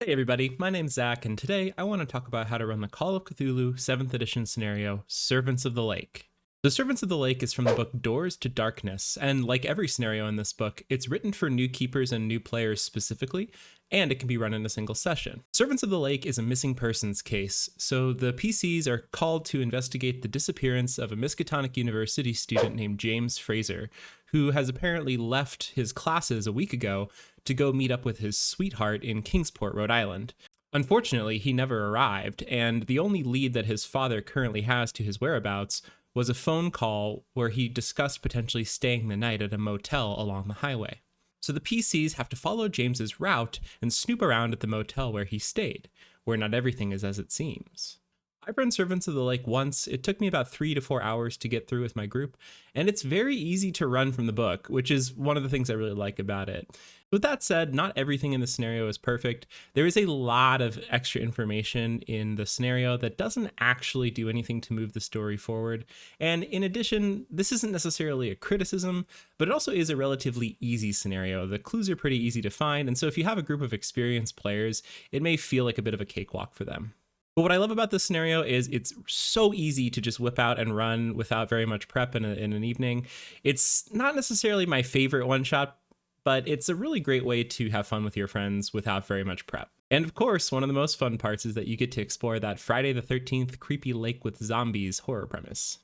Hey everybody, my name's Zach, and today I want to talk about how to run the Call of Cthulhu 7th edition scenario, Servants of the Lake. The Servants of the Lake is from the book Doors to Darkness, and like every scenario in this book, it's written for new keepers and new players specifically, and it can be run in a single session. Servants of the Lake is a missing persons case, so the PCs are called to investigate the disappearance of a Miskatonic University student named James Fraser, who has apparently left his classes a week ago to go meet up with his sweetheart in Kingsport, Rhode Island. Unfortunately, he never arrived, and the only lead that his father currently has to his whereabouts was a phone call where he discussed potentially staying the night at a motel along the highway. So the PCs have to follow James's route and snoop around at the motel where he stayed, where not everything is as it seems. I've run Servants of the Lake once. It took me about 3 to 4 hours to get through with my group, and it's very easy to run from the book, which is one of the things I really like about it. With that said, not everything in the scenario is perfect. There is a lot of extra information in the scenario that doesn't actually do anything to move the story forward. And in addition, this isn't necessarily a criticism, but it also is a relatively easy scenario. The clues are pretty easy to find, and so if you have a group of experienced players, it may feel like a bit of a cakewalk for them. But what I love about this scenario is it's so easy to just whip out and run without very much prep in an evening. It's not necessarily my favorite one-shot, but it's a really great way to have fun with your friends without very much prep. And of course, one of the most fun parts is that you get to explore that Friday the 13th creepy lake with zombies horror premise.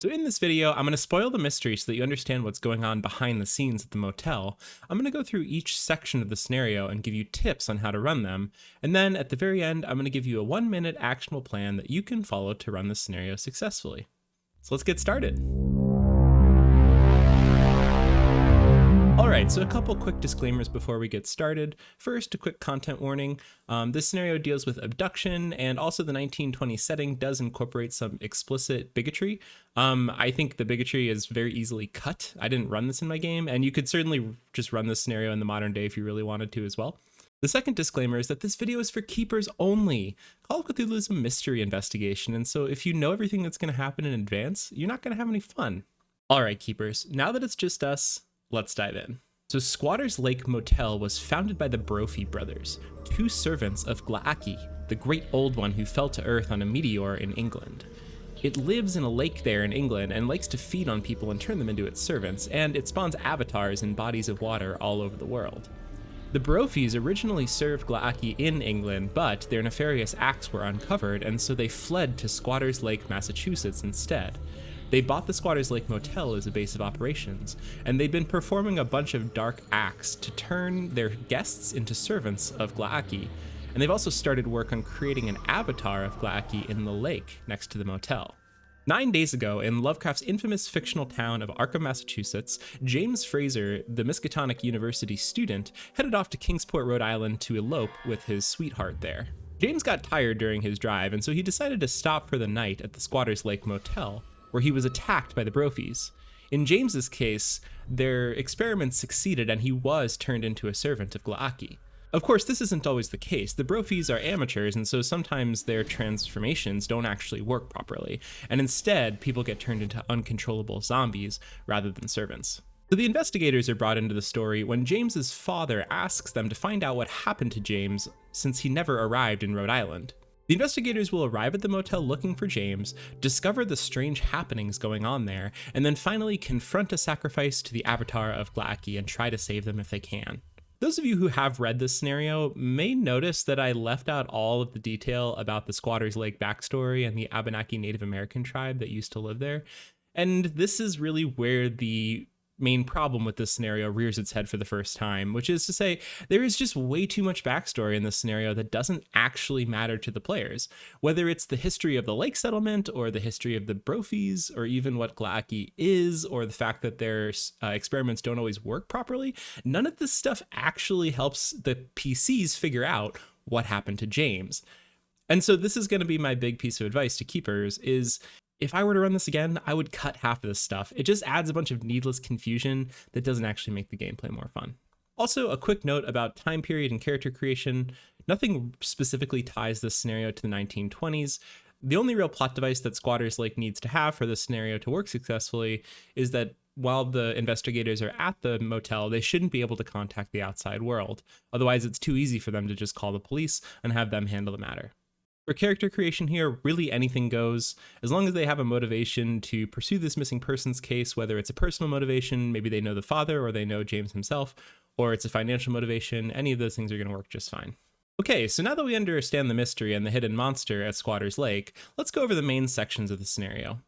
So in this video, I'm going to spoil the mystery so that you understand what's going on behind the scenes at the motel. I'm going to go through each section of the scenario and give you tips on how to run them. And then at the very end, I'm going to give you a 1-minute actionable plan that you can follow to run the scenario successfully. So let's get started. Alright, so a couple quick disclaimers before we get started. First, a quick content warning. This scenario deals with abduction, and also the 1920 setting does incorporate some explicit bigotry. I think the bigotry is very easily cut. I didn't run this in my game, and you could certainly just run this scenario in the modern day if you really wanted to as well. The second disclaimer is that this video is for keepers only. Call of Cthulhu is a mystery investigation, and so if you know everything that's going to happen in advance, you're not going to have any fun. Alright, keepers, now that it's just us, let's dive in. So Squatter's Lake Motel was founded by the Brophy brothers, 2 servants of gla'aki, the great old one who fell to earth on a meteor in England. It lives in a lake there in England and likes to feed on people and turn them into its servants, and it spawns avatars in bodies of water all over the world. The Brophies originally served gla'aki in England, but their nefarious acts were uncovered, and so they fled to Squatter's Lake, Massachusetts instead. They bought the Squatter's Lake Motel as a base of operations, and they'd been performing a bunch of dark acts to turn their guests into servants of gla'aki, and they've also started work on creating an avatar of gla'aki in the lake next to the motel. 9 days ago, in Lovecraft's infamous fictional town of Arkham, Massachusetts, James Fraser, the Miskatonic University student, headed off to Kingsport, Rhode Island to elope with his sweetheart there. James got tired during his drive, and so he decided to stop for the night at the Squatter's Lake Motel, where he was attacked by the Brophies. In James's case, their experiments succeeded and he was turned into a servant of gla'aki. Of course, this isn't always the case. The Brophies are amateurs, and so sometimes their transformations don't actually work properly, and instead, people get turned into uncontrollable zombies rather than servants. So the investigators are brought into the story when James's father asks them to find out what happened to James since he never arrived in Rhode Island. The investigators will arrive at the motel looking for James, discover the strange happenings going on there, and then finally confront a sacrifice to the avatar of gla'aki and try to save them if they can. Those of you who have read this scenario may notice that I left out all of the detail about the Squatter's Lake backstory and the Abenaki Native American tribe that used to live there. And this is really where the main problem with this scenario rears its head for the first time, which is to say there is just way too much backstory in this scenario that doesn't actually matter to the players. Whether it's the history of the lake settlement or the history of the Brophies or even what gla'aki is or the fact that their experiments don't always work properly, none of this stuff actually helps the PCs figure out what happened to James. And so this is going to be my big piece of advice to keepers is if I were to run this again, I would cut half of this stuff. It just adds a bunch of needless confusion that doesn't actually make the gameplay more fun. Also, a quick note about time period and character creation. Nothing specifically ties this scenario to the 1920s. The only real plot device that Squatter's Lake needs to have for this scenario to work successfully is that while the investigators are at the motel, they shouldn't be able to contact the outside world. Otherwise, it's too easy for them to just call the police and have them handle the matter. For character creation here, really anything goes, as long as they have a motivation to pursue this missing persons case, whether it's a personal motivation, maybe they know the father or they know James himself, or it's a financial motivation, any of those things are going to work just fine. Okay, so now that we understand the mystery and the hidden monster at Squatter's Lake, let's go over the main sections of the scenario.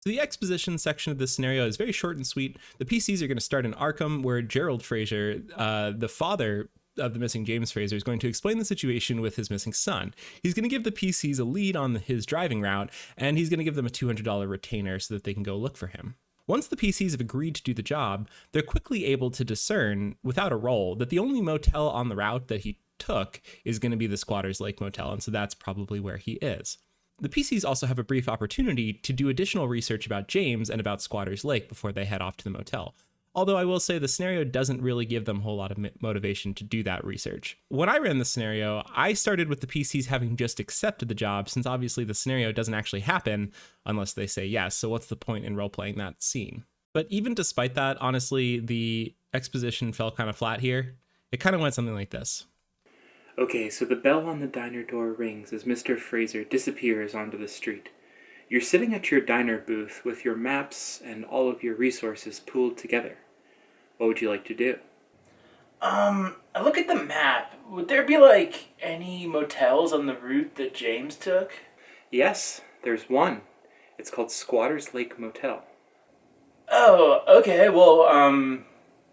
So the exposition section of this scenario is very short and sweet. The PCs are going to start in Arkham, where Gerald Fraser, the father of the missing James Fraser, is going to explain the situation with his missing son. He's going to give the PCs a lead on his driving route, and he's going to give them a $200 retainer so that they can go look for him. Once the PCs have agreed to do the job, they're quickly able to discern, without a roll, that the only motel on the route that he took is going to be the Squatter's Lake Motel, and so that's probably where he is. The PCs also have a brief opportunity to do additional research about James and about Squatter's Lake before they head off to the motel. Although I will say the scenario doesn't really give them a whole lot of motivation to do that research. When I ran the scenario, I started with the PCs having just accepted the job, since obviously the scenario doesn't actually happen unless they say yes, so what's the point in role-playing that scene? But even despite that, honestly, the exposition fell kind of flat here. It kind of went something like this. Okay, so the bell on the diner door rings as Mr. Fraser disappears onto the street. You're sitting at your diner booth with your maps and all of your resources pooled together. What would you like to do? I look at the map. Would there be, any motels on the route that James took? Yes, there's one. It's called Squatter's Lake Motel. Oh, okay, well,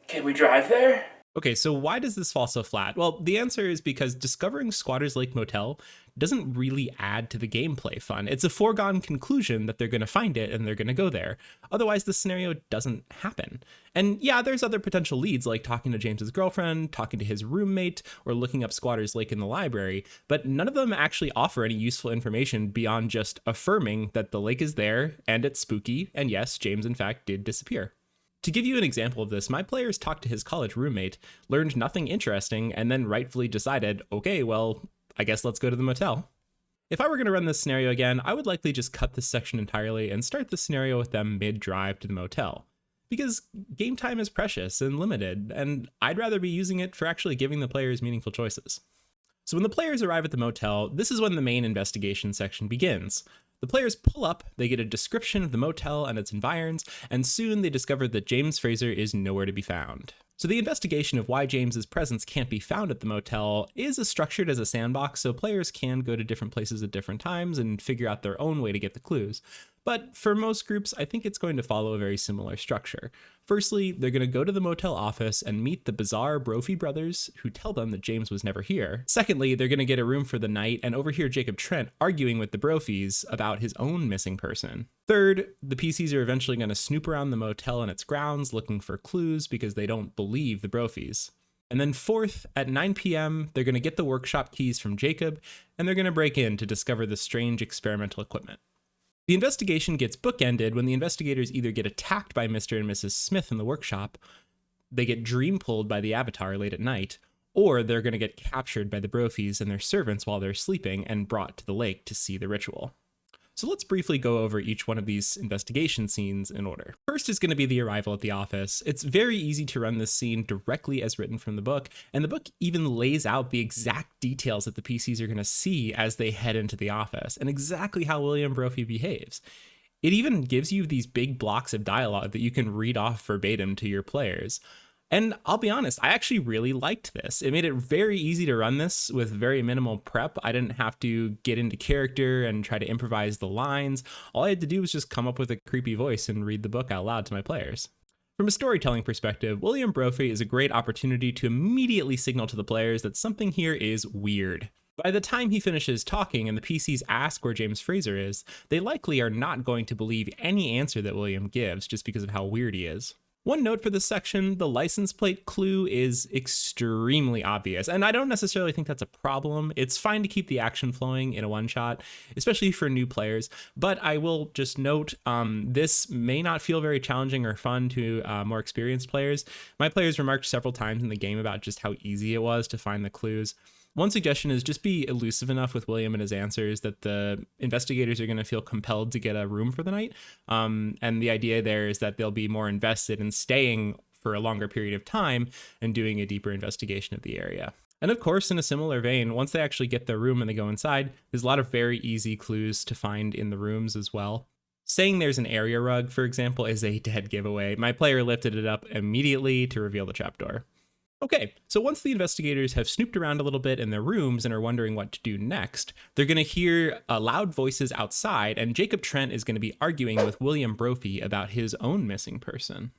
can we drive there? Okay, so why does this fall so flat? Well, the answer is because discovering Squatter's Lake Motel doesn't really add to the gameplay fun. It's a foregone conclusion that they're going to find it and they're going to go there. Otherwise, the scenario doesn't happen. And yeah, there's other potential leads like talking to James's girlfriend, talking to his roommate, or looking up Squatter's Lake in the library, but none of them actually offer any useful information beyond just affirming that the lake is there and it's spooky, and yes, James in fact did disappear. To give you an example of this, my players talked to his college roommate, learned nothing interesting, and then rightfully decided, okay, well, I guess let's go to the motel. If I were going to run this scenario again, I would likely just cut this section entirely and start the scenario with them mid-drive to the motel. Because game time is precious and limited, and I'd rather be using it for actually giving the players meaningful choices. So when the players arrive at the motel, this is when the main investigation section begins. The players pull up, they get a description of the motel and its environs, and soon they discover that James Fraser is nowhere to be found. So the investigation of why James's presence can't be found at the motel is structured as a sandbox, so players can go to different places at different times and figure out their own way to get the clues. But for most groups, I think it's going to follow a very similar structure. Firstly, they're going to go to the motel office and meet the bizarre Brophy brothers who tell them that James was never here. Secondly, they're going to get a room for the night and overhear Jacob Trent arguing with the Brophies about his own missing person. Third, the PCs are eventually going to snoop around the motel and its grounds looking for clues because they don't believe the Brophies. And then fourth, at 9 p.m., they're going to get the workshop keys from Jacob, and they're going to break in to discover the strange experimental equipment. The investigation gets bookended when the investigators either get attacked by Mr. and Mrs. Smith in the workshop, they get dream pulled by the Avatar late at night, or they're going to get captured by the Brophies and their servants while they're sleeping and brought to the lake to see the ritual. So let's briefly go over each one of these investigation scenes in order. First is going to be the arrival at the office. It's very easy to run this scene directly as written from the book, and the book even lays out the exact details that the PCs are going to see as they head into the office, and exactly how William Brophy behaves. It even gives you these big blocks of dialogue that you can read off verbatim to your players. And I'll be honest, I actually really liked this. It made it very easy to run this with very minimal prep. I didn't have to get into character and try to improvise the lines. All I had to do was just come up with a creepy voice and read the book out loud to my players. From a storytelling perspective, William Brophy is a great opportunity to immediately signal to the players that something here is weird. By the time he finishes talking and the PCs ask where James Fraser is, they likely are not going to believe any answer that William gives just because of how weird he is. One note for this section, the license plate clue is extremely obvious, and I don't necessarily think that's a problem. It's fine to keep the action flowing in a one-shot, especially for new players, but I will just note this may not feel very challenging or fun to more experienced players. My players remarked several times in the game about just how easy it was to find the clues. One suggestion is just be elusive enough with William and his answers that the investigators are going to feel compelled to get a room for the night. And the idea there is that they'll be more invested in staying for a longer period of time and doing a deeper investigation of the area. And of course, in a similar vein, once they actually get their room and they go inside, there's a lot of very easy clues to find in the rooms as well. Saying there's an area rug, for example, is a dead giveaway. My player lifted it up immediately to reveal the trapdoor. Okay, so once the investigators have snooped around a little bit in their rooms and are wondering what to do next, they're going to hear loud voices outside, and Jacob Trent is going to be arguing with William Brophy about his own missing person.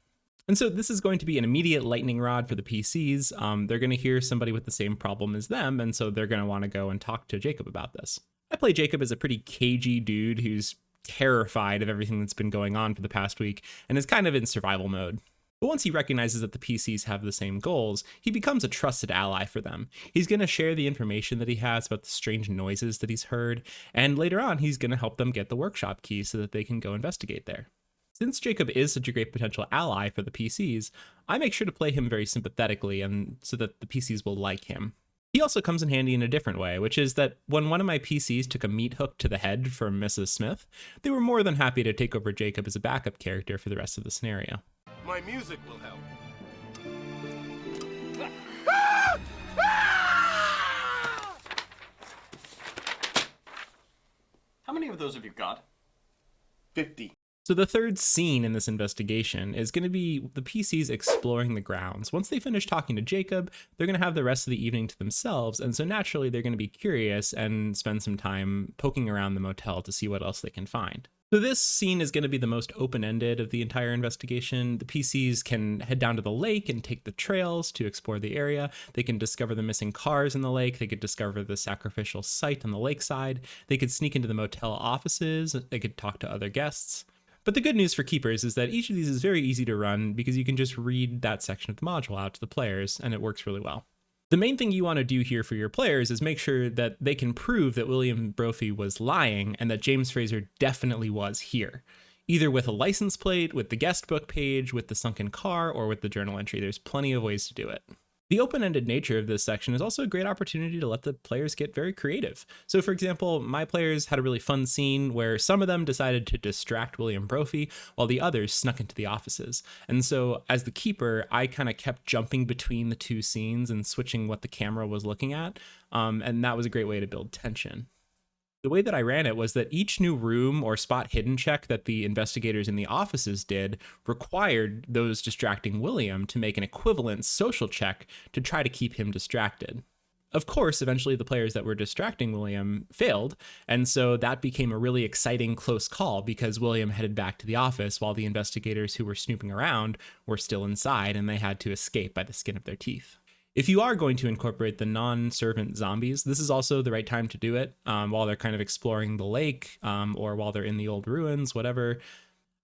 And so this is going to be an immediate lightning rod for the PCs. They're going to hear somebody with the same problem as them, and so they're going to want to go and talk to Jacob about this. I play Jacob as a pretty cagey dude who's terrified of everything that's been going on for the past week and is kind of in survival mode. But once he recognizes that the PCs have the same goals, he becomes a trusted ally for them. He's going to share the information that he has about the strange noises that he's heard, and later on he's going to help them get the workshop key so that they can go investigate there. Since Jacob is such a great potential ally for the PCs, I make sure to play him very sympathetically and so that the PCs will like him. He also comes in handy in a different way, which is that when one of my PCs took a meat hook to the head from Mrs. Smith, they were more than happy to take over Jacob as a backup character for the rest of the scenario. My music will help. How many of those have you got? 50. So the third scene in this investigation is going to be the PCs exploring the grounds. Once they finish talking to Jacob, they're going to have the rest of the evening to themselves, and so naturally they're going to be curious and spend some time poking around the motel to see what else they can find. So this scene is going to be the most open-ended of the entire investigation. The PCs can head down to the lake and take the trails to explore the area. They can discover the missing cars in the lake. They could discover the sacrificial site on the lakeside. They could sneak into the motel offices. They could talk to other guests. But the good news for keepers is that each of these is very easy to run because you can just read that section of the module out to the players, and it works really well. The main thing you want to do here for your players is make sure that they can prove that William Brophy was lying and that James Fraser definitely was here, either with a license plate, with the guest book page, with the sunken car, or with the journal entry. There's plenty of ways to do it. The open-ended nature of this section is also a great opportunity to let the players get very creative. So for example, my players had a really fun scene where some of them decided to distract William Brophy while the others snuck into the offices. And so as the keeper, I kind of kept jumping between the two scenes and switching what the camera was looking at. And that was a great way to build tension. The way that I ran it was that each new room or spot hidden check that the investigators in the offices did required those distracting William to make an equivalent social check to try to keep him distracted. Of course, eventually the players that were distracting William failed, and so that became a really exciting close call because William headed back to the office while the investigators who were snooping around were still inside and they had to escape by the skin of their teeth. If you are going to incorporate the non-servant zombies, this is also the right time to do it while they're kind of exploring the lake or while they're in the old ruins, whatever.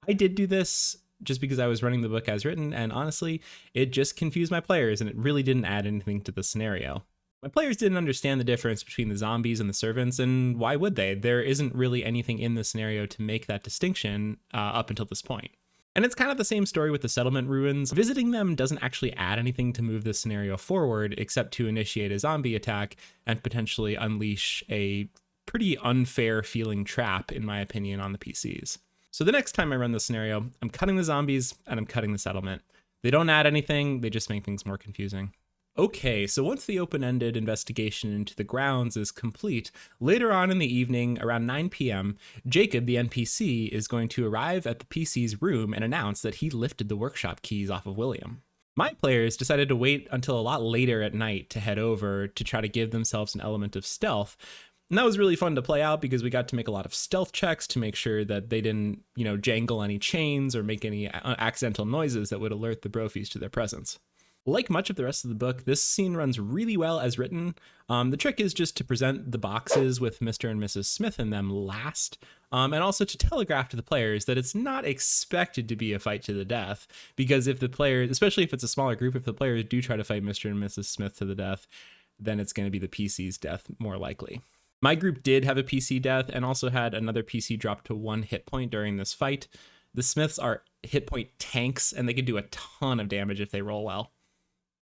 I did do this just because I was running the book as written, and honestly, it just confused my players and it really didn't add anything to the scenario. My players didn't understand the difference between the zombies and the servants, and why would they? There isn't really anything in the scenario to make that distinction up until this point. And it's kind of the same story with the settlement ruins. Visiting them doesn't actually add anything to move the scenario forward except to initiate a zombie attack and potentially unleash a pretty unfair feeling trap, in my opinion, on the PCs. So the next time I run this scenario, I'm cutting the zombies and I'm cutting the settlement. They don't add anything, they just make things more confusing. Okay, so once the open-ended investigation into the grounds is complete, later on in the evening, around 9 p.m., Jacob, the NPC, is going to arrive at the PC's room and announce that he lifted the workshop keys off of William. My players decided to wait until a lot later at night to head over to try to give themselves an element of stealth. And that was really fun to play out because we got to make a lot of stealth checks to make sure that they didn't, jangle any chains or make any accidental noises that would alert the Brophies to their presence. Like much of the rest of the book, this scene runs really well as written. The trick is just to present the boxes with Mr. and Mrs. Smith in them last, and also to telegraph to the players that it's not expected to be a fight to the death, because if the players, especially if it's a smaller group, if the players do try to fight Mr. and Mrs. Smith to the death, then it's going to be the PC's death more likely. My group did have a PC death and also had another PC drop to 1 hit point during this fight. The Smiths are hit point tanks, and they can do a ton of damage if they roll well.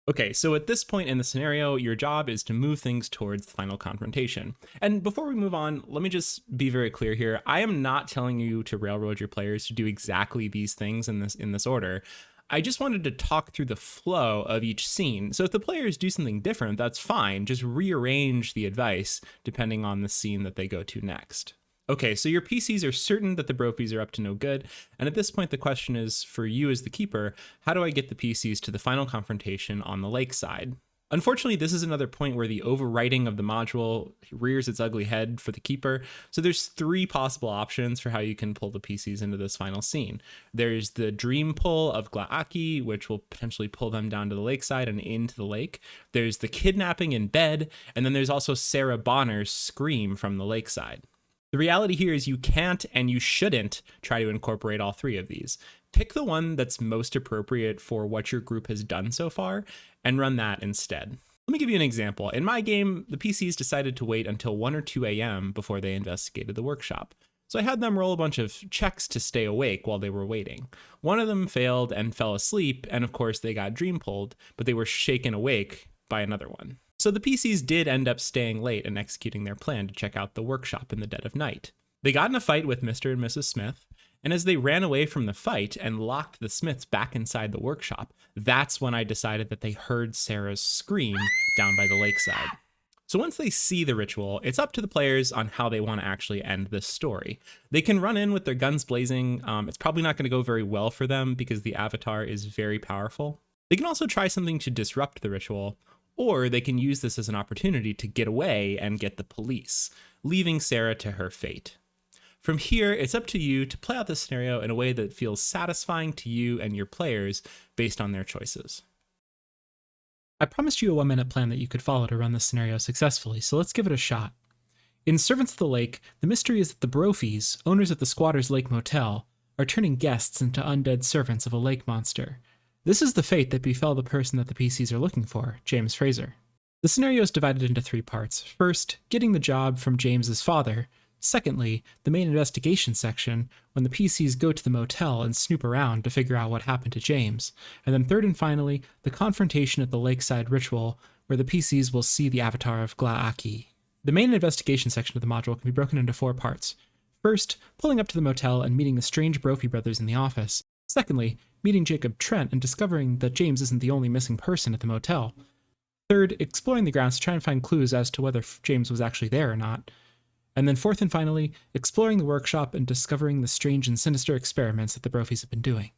Okay, so at this point in the scenario, your job is to move things towards the final confrontation. And before we move on, let me just be very clear here. I am not telling you to railroad your players to do exactly these things in this order. I just wanted to talk through the flow of each scene. So if the players do something different, that's fine. Just rearrange the advice depending on the scene that they go to next. Okay, so your PCs are certain that the Bropies are up to no good, and at this point the question is, for you as the keeper, how do I get the PCs to the final confrontation on the lakeside? Unfortunately, this is another point where the overwriting of the module rears its ugly head for the keeper, so there's 3 possible options for how you can pull the PCs into this final scene. There's the dream pull of gla'aki, which will potentially pull them down to the lakeside and into the lake. There's the kidnapping in bed, and then there's also Sarah Bonner's scream from the lakeside. The reality here is you can't and you shouldn't try to incorporate all 3 of these. Pick the one that's most appropriate for what your group has done so far and run that instead. Let me give you an example. In my game, the PCs decided to wait until 1 or 2 a.m. before they investigated the workshop. So I had them roll a bunch of checks to stay awake while they were waiting. One of them failed and fell asleep, and of course they got dream pulled, but they were shaken awake by another one. So the PCs did end up staying late and executing their plan to check out the workshop in the dead of night. They got in a fight with Mr. and Mrs. Smith, and as they ran away from the fight and locked the Smiths back inside the workshop, that's when I decided that they heard Sarah's scream down by the lakeside. So once they see the ritual, it's up to the players on how they want to actually end this story. They can run in with their guns blazing. It's probably not going to go very well for them because the avatar is very powerful. They can also try something to disrupt the ritual, or they can use this as an opportunity to get away and get the police, leaving Sarah to her fate. From here, it's up to you to play out the scenario in a way that feels satisfying to you and your players based on their choices. I promised you a 1-minute plan that you could follow to run this scenario successfully, so let's give it a shot. In Servants of the Lake, the mystery is that the Brofies, owners of the Squatters Lake Motel, are turning guests into undead servants of a lake monster. This is the fate that befell the person that the PCs are looking for, James Fraser. The scenario is divided into 3 parts. First, getting the job from James's father. Secondly, the main investigation section, when the PCs go to the motel and snoop around to figure out what happened to James. And then third and finally, the confrontation at the lakeside ritual, where the PCs will see the avatar of gla'aki. The main investigation section of the module can be broken into 4 parts. First, pulling up to the motel and meeting the strange Brophy brothers in the office. Secondly, meeting Jacob Trent and discovering that James isn't the only missing person at the motel. Third, exploring the grounds to try and find clues as to whether James was actually there or not. And then fourth and finally, exploring the workshop and discovering the strange and sinister experiments that the Brofies have been doing.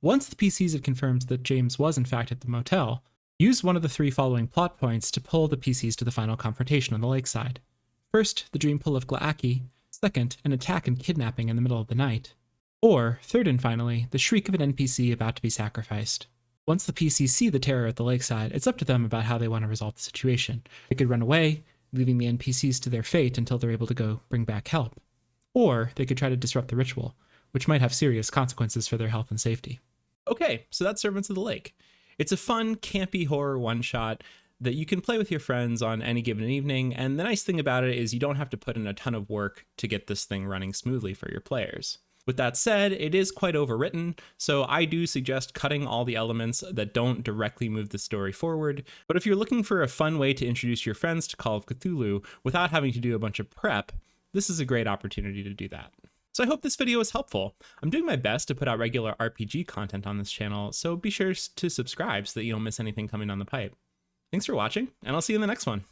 Once the PCs had confirmed that James was in fact at the motel, use one of the 3 following plot points to pull the PCs to the final confrontation on the lakeside. First, the dream pull of gla'aki. Second, an attack and kidnapping in the middle of the night. Or, third and finally, the shriek of an NPC about to be sacrificed. Once the PCs see the terror at the lakeside, it's up to them about how they want to resolve the situation. They could run away, leaving the NPCs to their fate until they're able to go bring back help. Or they could try to disrupt the ritual, which might have serious consequences for their health and safety. Okay, so that's Servants of the Lake. It's a fun, campy horror one-shot that you can play with your friends on any given evening, and the nice thing about it is you don't have to put in a ton of work to get this thing running smoothly for your players. With that said, it is quite overwritten, so I do suggest cutting all the elements that don't directly move the story forward, but if you're looking for a fun way to introduce your friends to Call of Cthulhu without having to do a bunch of prep, this is a great opportunity to do that. So I hope this video was helpful. I'm doing my best to put out regular RPG content on this channel, so be sure to subscribe so that you don't miss anything coming down the pipe. Thanks for watching, and I'll see you in the next one.